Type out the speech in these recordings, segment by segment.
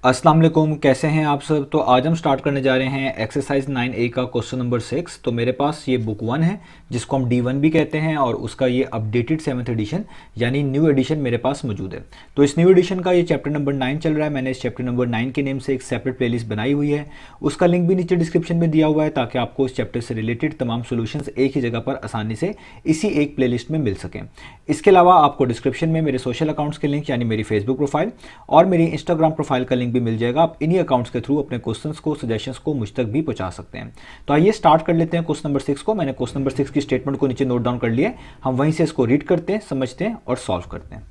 अस्सलाम वालेकुम, कैसे हैं आप सब। तो आज हम स्टार्ट करने जा रहे हैं एक्सरसाइज 9A का क्वेश्चन नंबर 6। तो मेरे पास ये बुक 1 है जिसको हम D1 भी कहते हैं और उसका ये अपडेटेड 7th एडिशन यानी न्यू एडिशन मेरे पास मौजूद है। तो इस न्यू एडिशन का ये चैप्टर नंबर 9 चल रहा है। मैंने इस चैप्टर नंबर 9 के नेम से एक सेपरेट प्लेलिस्ट बनाई हुई है, उसका लिंक भी नीचे डिस्क्रिप्शन में दिया हुआ है ताकि आपको इस चैप्टर से रिलेटेड तमाम सोल्यूशंस एक ही जगह पर आसानी से इसी एक प्लेलिस्ट में मिल सकें। इसके अलावा आपको डिस्क्रिप्शन में मेरे सोशल अकाउंट्स के लिंक यानी मेरी फेसबुक प्रोफाइल और मेरी इंस्टाग्राम प्रोफाइल का लिंक भी मिल जाएगा। आप इन्हीं अकाउंट्स के थ्रू अपने क्वेश्चंस को, सजेशंस को मुझ तक भी पहुंचा सकते हैं। तो आइए स्टार्ट कर लेते हैं क्वेश्चन नंबर 6 को। मैंने क्वेश्चन नंबर 6 की स्टेटमेंट को नीचे नोट डाउन कर लिया है, हम वहीं से इसको रीड करते हैं, समझते हैं और सॉल्व करते हैं।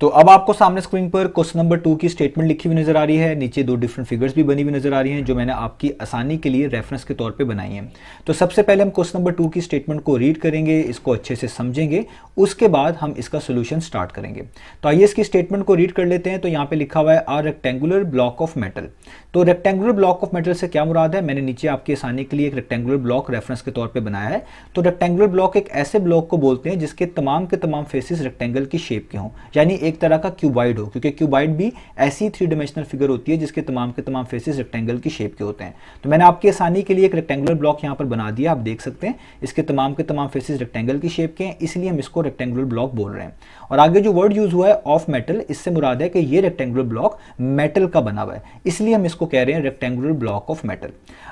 तो अब आपको सामने स्क्रीन पर क्वेश्चन नंबर 2 की स्टेटमेंट लिखी हुई नजर आ रही है, नीचे दो डिफरेंट फिगर्स भी बनी हुई नजर आ रही हैं जो मैंने आपकी आसानी के लिए रेफरेंस के तौर पे बनाई हैं। तो सबसे पहले हम क्वेश्चन नंबर 2 की स्टेटमेंट को रीड करेंगे, इसको अच्छे से समझेंगे, उसके बाद हम इसका सोल्यूशन स्टार्ट करेंगे। तो आइए इसकी स्टेटमेंट को रीड कर लेते हैं। तो यहाँ पे लिखा हुआ है आ रेक्टेंगुलर ब्लॉक ऑफ मेटल। तो रेक्टेंगुलर ब्लॉक ऑफ मेटल से क्या मुराद है, मैंने नीचे आपकी आसानी के लिए एक रेक्टेंगुलर ब्लॉक रेफरेंस के तौर पे बनाया है। तो रेक्टेंगुलर ब्लॉक एक ऐसे ब्लॉक को बोलते हैं जिसके तमाम के तमाम फेसेस रेक्टेंगल की शेप के हों, यानी एक तरह का क्यूबाइड हो, क्योंकि क्यूबाइड भी ऐसी 3 डायमेंशनल फिगर होती है जिसके तमाम के तमाम फेसेस रेक्टेंगल की शेप के होते हैं। तो मैंने आपकी आसानी के लिए एक रेक्टेंगुलर ब्लॉक यहाँ पर बना दिया, आप देख सकते हैं इसके तमाम के तमाम फेसेस रेक्टेंगल की शेप के हैं, इसलिए हम इसको रेक्टेंगुलर ब्लॉक बोल रहे हैं। और आगे जो वर्ड यूज हुआ है ऑफ मेटल, इससे मुराद है कि ये रेक्टेंगुलर ब्लॉक मेटल का बना हुआ है, इसलिए हम इसको कह रहे हैं रेक्टेंगुलर ब्लॉक ऑफ मेटल।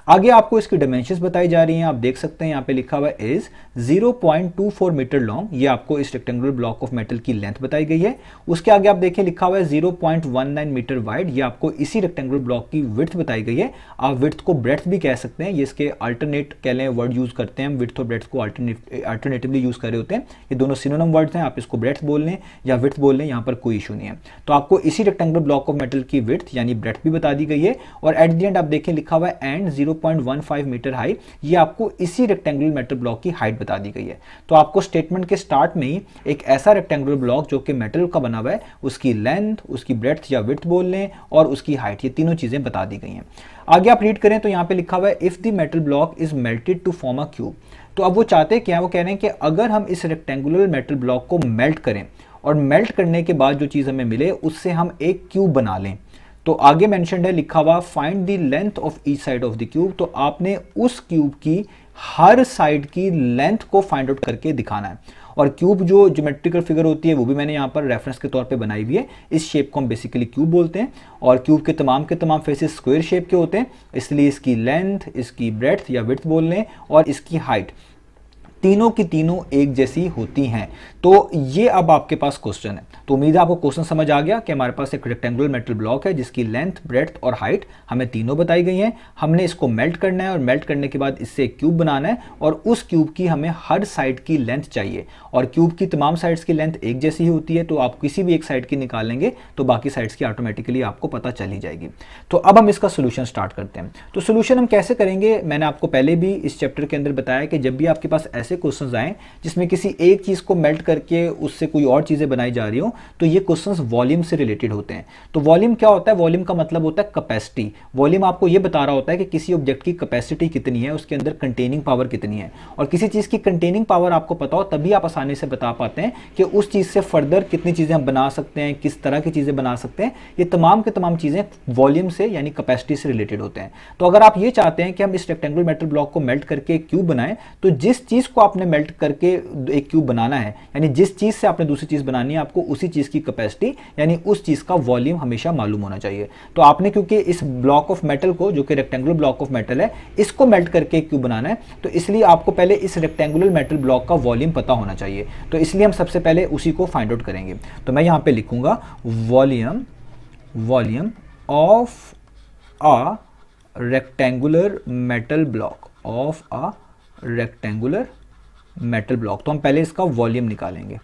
आगे आपको इसकी डायमेंशंस बताई जा रही हैं, आप देख सकते हैं यहाँ पे लिखा हुआ है इज 0.24 मीटर लॉन्ग, ये आपको इस रेक्टेंगुलर ब्लॉक ऑफ मेटल की लेंथ बताई गई है। उसके आगे आप देखें लिखा हुआ है 0.19 मीटर वाइड, ये आपको इसी रेक्टेंगुलर ब्लॉक की विड्थ बताई गई है। आप विड्थ को ब्रेड्थ भी कह सकते हैं, ये इसके अल्टरनेट कह लें वर्ड यूज करते हैं, विड्थ और ब्रेड्थ को अल्टरनेटिवली यूज कर रहे होते हैं। ये दोनों सिनोनिम वर्ड्स हैं, आप इसको ब्रेड्थ बोल लें या विड्थ बोल लें, यहाँ पर कोई इशू नहीं है। तो आपको इसी रेक्टेंगुलर ब्लॉक ऑफ मेटल की विड्थ यानी ब्रेड्थ भी बता दी गई है। और एट द एंड आप देखें लिखा हुआ है एंड 0.15 मीटर हाई, ये आपको इसी रेक्टेंगुलर मेटल ब्लॉक की हाइट बता दी गई है। तो आपको स्टेटमेंट के स्टार्ट में ही एक ऐसा रेक्टेंगुलर ब्लॉक जो कि मेटल का बना हुआ है, उसकी लेंथ, उसकी ब्रेड्थ या विड्थ बोल लें और उसकी हाइट, ये तीनों चीजें बता दी गई हैं। आगे आप रीड करें तो यहाँ पे लिखा हुआ है if the metal block is melted to form a cube. तो अब वो चाहते हैं क्या, वो कह रहे हैं कि अगर हम इस रेक्टेंगुलर मेटल ब्लॉक को मेल्ट करें और मेल्ट करने के बाद जो चीज हमें मिले उससे हम एक क्यूब बना लें। तो आगे मेंशन्ड है लिखा हुआ find the length of each side of the cube. तो आपने उस क्यूब की हर साइड की लेंथ को फाइंड आउट करके दिखाना है। और क्यूब जो ज्योमेट्रिकल फिगर होती है वो भी मैंने यहाँ पर रेफरेंस के तौर पे बनाई हुई है। इस शेप को हम बेसिकली क्यूब बोलते हैं और क्यूब के तमाम फेसेस स्क्वायर शेप के होते हैं, इसलिए इसकी लेंथ, इसकी ब्रेड्थ या विड्थ बोल लें और इसकी हाइट, तीनों की तीनों एक जैसी होती हैं। तो ये अब आपके पास क्वेश्चन है। तो उम्मीद है आपको क्वेश्चन समझ आ गया कि हमारे पास एक रेक्टेंगुलर मेटल ब्लॉक है जिसकी लेंथ, ब्रेड्थ और हाइट हमें तीनों बताई गई हैं। हमने इसको मेल्ट करना है और मेल्ट करने के बाद इससे एक क्यूब बनाना है और उस क्यूब की हमें हर साइड की लेंथ चाहिए और क्यूब की तमाम साइड्स की लेंथ एक जैसी ही होती है। तो आप किसी भी एक साइड की निकालेंगे तो बाकी साइड्स की ऑटोमेटिकली आपको पता चल ही जाएगी। तो अब हम इसका सोल्यूशन स्टार्ट करते हैं। तो सोल्यूशन हम कैसे करेंगे, मैंने आपको पहले भी इस चैप्टर के अंदर बताया कि जब भी आपके पास ऐसे क्वेश्चंस आए जिसमें किसी एक चीज को मेल्ट करके उससे कोई और चीजें बनाई जा रही हो, तो ये क्वेश्चंस वॉल्यूम से रिलेटेड होते हैं। तो वॉल्यूम क्या होता है, वॉल्यूम का मतलब होता है कैपेसिटी। वॉल्यूम आपको ये बता रहा होता है कि किसी ऑब्जेक्ट की कैपेसिटी कितनी है, उसके अंदर कंटेनिंग पावर कितनी है। और किसी चीज की कंटेनिंग पावर आपको पता हो तभी आप आसानी से बता पाते हैं कि उस चीज से फर्दर कितनी चीजें हम बना सकते हैं, किस तरह की चीजें बना सकते हैं। ये तमाम के तमाम चीजें वॉल्यूम से यानी कैपेसिटी से रिलेटेड होते हैं। तो अगर आप ये चाहते हैं कि हम इस रेक्टेंगुलर मेटल ब्लॉक को मेल्ट करके एक क्यूब बनाएं, तो जिस चीज को आपने मेल्ट करके एक क्यूब बनाना है, यानी जिस चीज से आपने दूसरी चीज बनानी है, आपको उसी चीज की कैपेसिटी यानी उस चीज का वॉल्यूम हमेशा मालूम होना चाहिए। तो आपने क्योंकि इस ब्लॉक ऑफ मेटल को, जो कि रेक्टेंगुलर ब्लॉक ऑफ मेटल है, इसको मेल्ट करके एक क्यूब बनाना है, तो इसलिए आपको पहले इस रेक्टेंगुलर मेटल ब्लॉक का वॉल्यूम पता होना चाहिए। तो इसलिए हम सबसे पहले उसी को फाइंड आउट करेंगे। तो मैं यहां पे लिखूंगा volume of a rectangular metal block, of a rectangular metal block. तो हम पहले इसका वॉल्यूम निकालेंगे,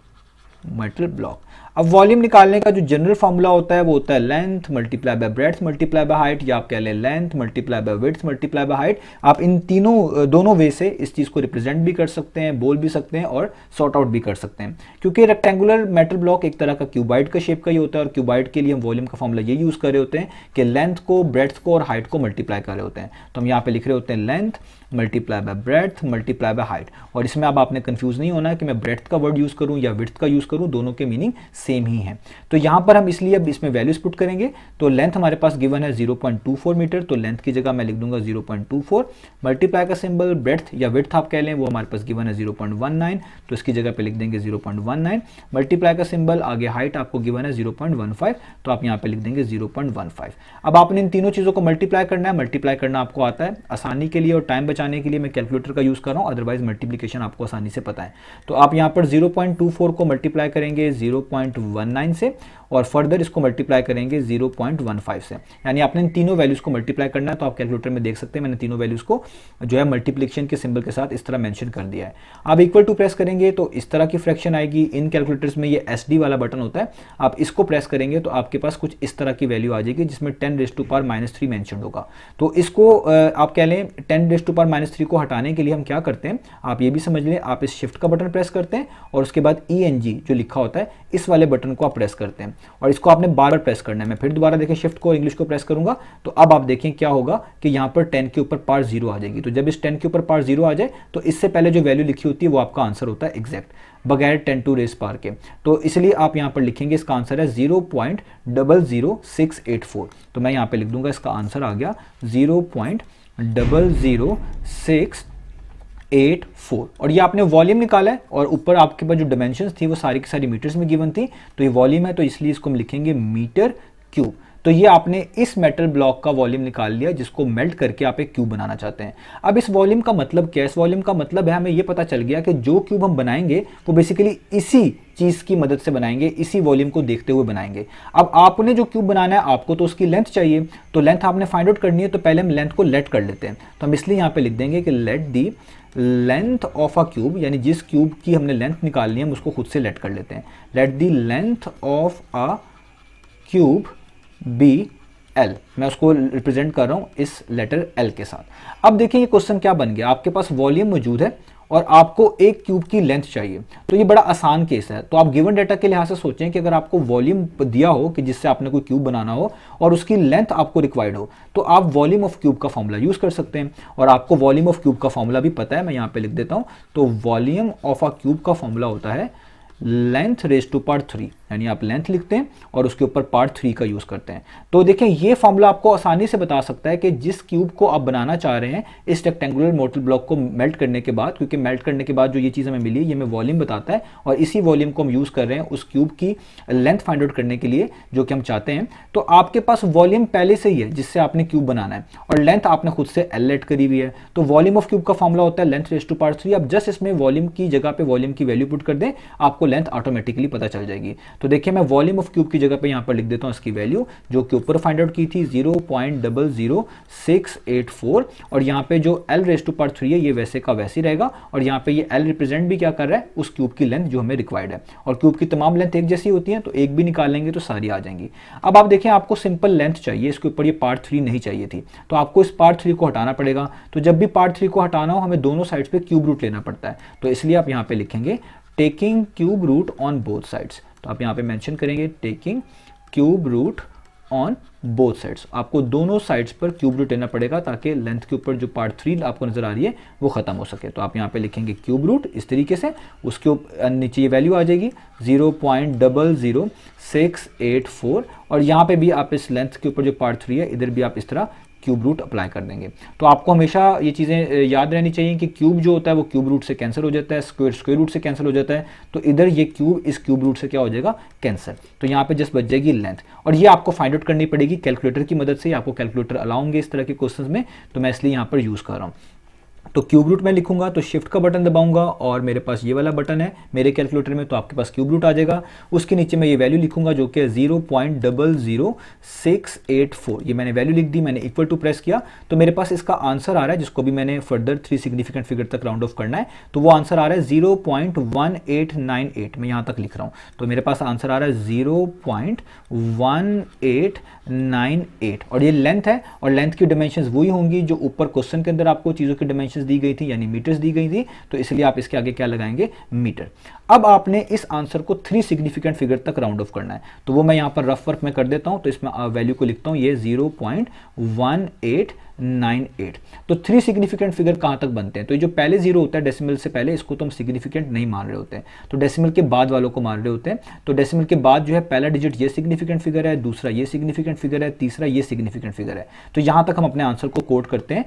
मेटल ब्लॉक। अब वॉल्यूम निकालने का जो जनरल फॉर्मूला होता है वो होता है length multiply by breadth multiply by height, या आप कह लें length multiply by width multiply by height. आप इन दोनों वे से इस चीज को रिप्रेजेंट भी कर सकते हैं, बोल भी सकते हैं और सॉर्ट आउट भी कर सकते हैं। क्योंकि रेक्टेंगुलर मेटल ब्लॉक एक तरह का क्यूबाइड का शेप का ही होता है और क्यूबाइड के लिए हम वॉल्यूम का फॉर्मूला ये यूज कर रहे होते हैं कि लेंथ को, ब्रेड्थ को और हाइट को मल्टीप्लाई कर रहे होते हैं। तो हम यहाँ पे लिख रहे होते हैं length multiply by breadth multiply by height. और इसमें अब आपने कंफ्यूज नहीं होना है कि मैं ब्रेड्थ का वर्ड यूज करूं या विड्थ का यूज करूँ, दोनों के मीनिंग सेम ही हैं। तो यहाँ पर हम इसलिए अब इसमें वैल्यूज पुट करेंगे। तो लेंथ हमारे पास गिवन है 0.24 मीटर, तो लेंथ की जगह मैं लिख दूंगा 0.24, मल्टीप्लाई का सिंबल ब्रेड्थ या विड्थ आप कह लें वो हमारे पास गिवन है 0.19, तो इसकी जगह पे लिख देंगे 0.19, मल्टीप्लाई का सिंबल आगे हाइट आपको गिवन है 0.15, तो आप यहाँ पे लिख देंगे 0.15। अब आपने इन तीनों चीज़ों को मल्टीप्लाई करना है, मल्टीप्लाई करना आपको आता है, आसानी के लिए और टाइम बचाने के लिए मैं कैलकुलेटर का यूज़ कर रहा हूँ, अदरवाइज मल्टीप्लिकेशन आपको आसानी से पता है। तो आप यहाँ पर 0.24 को मल्टीप्लाई करेंगे 0.19 से और फर्दर इसको मल्टीप्लाई करेंगे 0.15 से, यानी आपने इन तीनों वैल्यूज को मल्टीप्लाई करना है। तो आप कैलकुलेटर में देख सकते हैं मैंने तीनों वैल्यूज को जो है मल्टीप्लिकेशन के सिंबल के साथ इस तरह मेंशन कर दिया है। आप इक्वल टू प्रेस करेंगे तो इस तरह की फ्रैक्शन आएगी। इन कैलकुलेटर्स में ये SD वाला बटन होता है, आप इसको प्रेस करेंगे तो आपके पास कुछ इस तरह की वैल्यू आ जाएगी जिसमें 10⁻³ मेंशन होगा। तो इसको आप कह लें 10⁻³ को हटाने के लिए हम क्या करते हैं, आप ये भी समझ लें, आप इस शिफ्ट का बटन प्रेस करते हैं और उसके बाद ENG जो लिखा होता है इस वाले बटन को आप प्रेस करते हैं और इसको आपने बार बार प्रेस करना है। मैं फिर दोबारा देखें शिफ्ट को इंग्लिश को प्रेस करूंगा तो अब आप देखें क्या होगा कि यहाँ पर 10 के ऊपर पावर 0 आ जाएगी। तो जब इस 10 के ऊपर पावर 0 आ जाए तो इससे पहले जो वैल्यू लिखी होती है वो आपका आंसर होता है एग्जैक्ट, बगैर 10 टू रेस पावर के। तो इसलिए आप यहाँ पर लिखेंगे इसका आंसर है 0.00684। तो मैं यहाँ पे लिख दूंगा इसका आंसर आ गया 0.00684 और ये आपने वॉल्यूम निकाला है और ऊपर आपके पास जो डायमेंशंस थी वो सारी की सारी मीटर्स में गिवन थी। तो ये वॉल्यूम है तो इसलिए इसको हम लिखेंगे मीटर क्यूब। तो ये आपने इस मेटल ब्लॉक का वॉल्यूम निकाल लिया जिसको मेल्ट करके आप एक क्यूब बनाना चाहते हैं। अब इस वॉल्यूम का मतलब क्या है, इस वॉल्यूम का मतलब है हमें ये पता चल गया कि जो क्यूब हम बनाएंगे वो बेसिकली इसी चीज़ की मदद से बनाएंगे, इसी वॉल्यूम को देखते हुए बनाएंगे। अब आपने जो क्यूब बनाना है आपको तो उसकी लेंथ चाहिए, तो लेंथ आपने फाइंड आउट करनी है। तो पहले हम लेंथ को लेट कर लेते हैं, तो हम इसलिए यहाँ पे लिख देंगे कि late the length of a cube, यानी जिस क्यूब की हमने लेंथ निकालनी है हम उसको खुद से लेट कर लेते हैं। Let the length of a cube be L, मैं उसको रिप्रेजेंट कर रहा हूं इस लेटर L के साथ। अब देखिए ये क्वेश्चन क्या बन गया, आपके पास वॉल्यूम मौजूद है और आपको एक क्यूब की लेंथ चाहिए। तो ये बड़ा आसान केस है। तो आप गिवन डाटा के लिहाज से सोचें कि अगर आपको वॉल्यूम दिया हो कि जिससे आपने कोई क्यूब बनाना हो और उसकी लेंथ आपको रिक्वायर्ड हो तो आप वॉल्यूम ऑफ क्यूब का फॉर्मूला यूज कर सकते हैं। और आपको वॉल्यूम ऑफ क्यूब का फॉर्मूला भी पता है, मैं यहाँ पे लिख देता हूँ। तो वॉल्यूम ऑफ अ क्यूब का फॉर्मूला होता है लेंथ रेज टू पावर 3, यानी आप लेंथ लिखते हैं और उसके ऊपर पावर 3 का यूज करते हैं। तो देखें ये फॉर्मूला आपको आसानी से बता सकता है कि जिस क्यूब को आप बनाना चाह रहे हैं इस रेक्टेंगुलर मोटल ब्लॉक को मेल्ट करने के बाद, क्योंकि मेल्ट करने के बाद जो ये चीज़ हमें मिली ये हमें वॉल्यूम बताता है और इसी वॉल्यूम को हम यूज कर रहे हैं उस क्यूब की लेंथ फाइंड आउट करने के लिए जो कि हम चाहते हैं। तो आपके पास वॉल्यूम पहले से ही है जिससे आपने क्यूब बनाना है और लेंथ आपने खुद से L लेट करी हुई है। तो वॉल्यूम ऑफ क्यूब का फॉर्मूला होता है लेंथ रेज टू पावर 3। अब जस्ट इसमें वॉल्यूम की जगह पे वॉल्यूम की वैल्यू पुट कर दें, आपको लेंथ ऑटोमेटिकली पता चल जाएगी। तो देखिए मैं वॉल्यूम ऑफ क्यूब की जगह पे यहां पर लिख देता हूं इसकी वैल्यू जो कि ऊपर फाइंड आउट की थी 0.00684 और यहां पे जो L रेज टू पावर 3 है ये वैसे का वैसे ही रहेगा और यहां पे ये L रिप्रेजेंट भी क्या कर रहा है उस क्यूब की लेंथ जो हमें रिक्वायर्ड है। और क्यूब की तमाम लेंथ एक जैसी होती है तो एक भी निकाल लेंगे तो सारी आ जाएंगी। अब आप देखें आपको सिंपल लेंथ चाहिए, इसके ऊपर ये पार्ट 3 नहीं चाहिए थी, तो आपको इस पार्ट 3 को हटाना पड़ेगा। तो जब भी पार्ट 3 को हटाना हो हमें दोनों साइड्स पे क्यूब रूट लेना पड़ता है। तो इसलिए आप यहां पे लिखेंगे taking cube root on both sides. तो आप यहाँ पे मेंशन करेंगे taking cube root on both sides. आपको दोनों साइड्स पर क्यूब रूट लेना पड़ेगा ताकि लेंथ के ऊपर जो पार्ट 3 आपको नजर आ रही है वो खत्म हो सके। तो आप यहाँ पे लिखेंगे क्यूब रूट इस तरीके से, उसके ऊपर नीचे ये वैल्यू आ जाएगी 0.00684 और यहाँ पे भी आप इस लेंथ के ऊपर जो पार्ट 3 है इधर भी आप इस तरह क्यूब रूट अप्लाई कर देंगे। तो आपको हमेशा ये चीज़ें याद रहनी चाहिए कि क्यूब जो होता है वो क्यूब रूट से कैंसिल हो जाता है, स्क्वायर रूट से कैंसिल हो जाता है। तो इधर ये क्यूब इस क्यूब रूट से क्या हो जाएगा कैंसिल। तो यहाँ पे जस्ट बच जाएगी लेंथ और ये आपको फाइंड आउट करनी पड़ेगी कैलकुलेटर की मदद से। आपको कैलकुलेटर अलाउंगे इस तरह के क्वेश्चन में, तो मैं इसलिए यहाँ पर यूज़ कर रहा हूँ। तो क्यूब रूट में लिखूंगा तो शिफ्ट का बटन दबाऊंगा और मेरे पास ये वाला बटन है मेरे कैलकुलेटर में, तो आपके पास क्यूब रूट आ जाएगा। उसके नीचे मैं ये वैल्यू लिखूंगा जो कि 0.00684, ये मैंने वैल्यू लिख दी, मैंने इक्वल टू प्रेस किया तो मेरे पास इसका आंसर आ रहा है जिसको भी मैंने फर्दर 3 सिग्निफिकेंट फिगर तक राउंड ऑफ करना है। तो वो आंसर आ रहा है 0.1898, मैं यहाँ तक लिख रहा हूँ। तो मेरे पास आंसर आ रहा है 0.1898 और ये लेंथ है और लेंथ की डायमेंशंस वही होंगी जो ऊपर क्वेश्चन के अंदर आपको चीज़ों की डायमेंशंस दी गई थी, यानी मीटर्स दी गई थी। तो इसलिए आप इसके आगे क्या लगाएंगे मीटर। अब आपने इस आंसर को 3 सिग्निफिकेंट फिगर तक राउंड ऑफ करना है, तो वो मैं यहाँ पर रफ वर्क में कर देता हूँ। तो इसमें वैल्यू को लिखता हूँ ये 0.1898 0.98। तो 3 सिग्निफिकेंट फिगर कहाँ तक बनते हैं? तो ये जो पहले जीरो होता है डेसिमल से पहले, इसको तो हम सिग्निफिकेंट नहीं मान रहे होते हैं, तो डेसिमल के बाद वालों को मान रहे होते हैं। तो डेसिमल के बाद जो है पहला डिजिट ये सिग्निफिकेंट फिगर है, दूसरा ये सिग्निफिकेंट फिगर है, तीसरा ये सिग्निफिकेंट फिगर है। तो यहाँ तक हम अपने आंसर को कोट करते हैं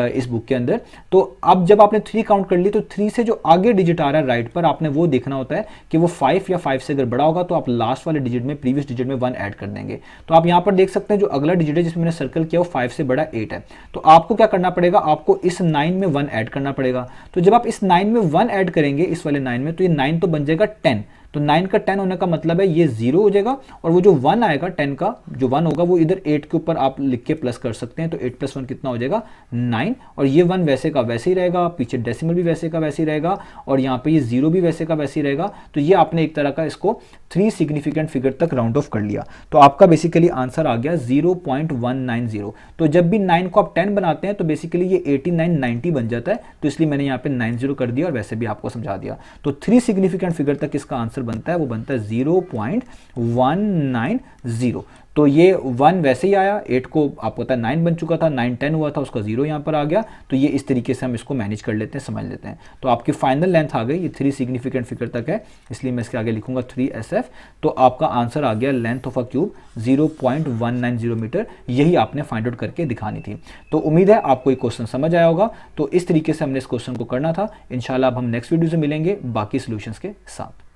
इस बुक के अंदर। तो अब जब आपने 3 काउंट कर ली, तो 3 से जो आगे डिजिट आ रहा है राइट पर, आपने वो देखना होता है कि वो 5 या 5 से अगर बड़ा होगा तो आप लास्ट वाले डिजिट में, प्रीवियस डिजिट में 1 ऐड कर देंगे। तो आप यहाँ पर देख सकते हैं जो अगला डिजिट है जिसमें मैंने सर्कल किया वो 5 से बड़ा 8 है। तो आपको क्या करना पड़ेगा, आपको इस 9 में 1 ऐड करना पड़ेगा। तो जब आप इस 9 में 1 ऐड करेंगे, इस वाले 9 में, तो ये 9 तो बन जाएगा 10। तो 9 का 10 होने का मतलब है ये 0 हो जाएगा, और वो जो 1 आएगा 10 का जो 1 होगा वो इधर 8 के ऊपर आप लिख के प्लस कर सकते हैं। तो 8 + 1 कितना हो जाएगा 9, और ये 1 वैसे का वैसे ही रहेगा, पीछे डेसिमल भी वैसे का वैसे ही रहेगा, और यहाँ पे ये 0 भी वैसे का वैसे ही रहेगा। तो ये आपने एक तरह का इसको 3 सिग्निफिकेंट फिगर तक राउंड ऑफ कर लिया। तो आपका बेसिकली आंसर आ गया 0.190। तो जब भी 9 को आप 10 बनाते हैं तो बेसिकली ये 89 90 बन जाता है। तो इसलिए मैंने यहाँ पे 90 कर दिया और वैसे भी आपको समझा दिया। तो 3 सिग्निफिकेंट फिगर तक इसका आंसर बनता है, वो बनता है 0.190। तो ये 1 वैसे ही आया, 8 को आपको पता है 9 बन चुका था, 9 10 हुआ था, उसका 0 यहाँ पर आ गया। तो ये इस तरीके से हम इसको मैनेज कर लेते हैं, समझ लेते हैं। तो आपकी फाइनल लेंथ आ गई, ये 3 सिग्निफिकेंट फिगर तक है, इसलिए मैं इसके आगे लिखूंगा 3SF। तो आपका आंसर आ गया length of a cube 0.190 metre. यही आपने फाइंड आउट करके दिखानी थी। तो उम्मीद है आपको ये क्वेश्चन समझ आया होगा। तो इस तरीके से हमने इस क्वेश्चन को करना था। इंशाल्लाह अब हम नेक्स्ट वीडियो से मिलेंगे बाकी सॉल्यूशंस के साथ।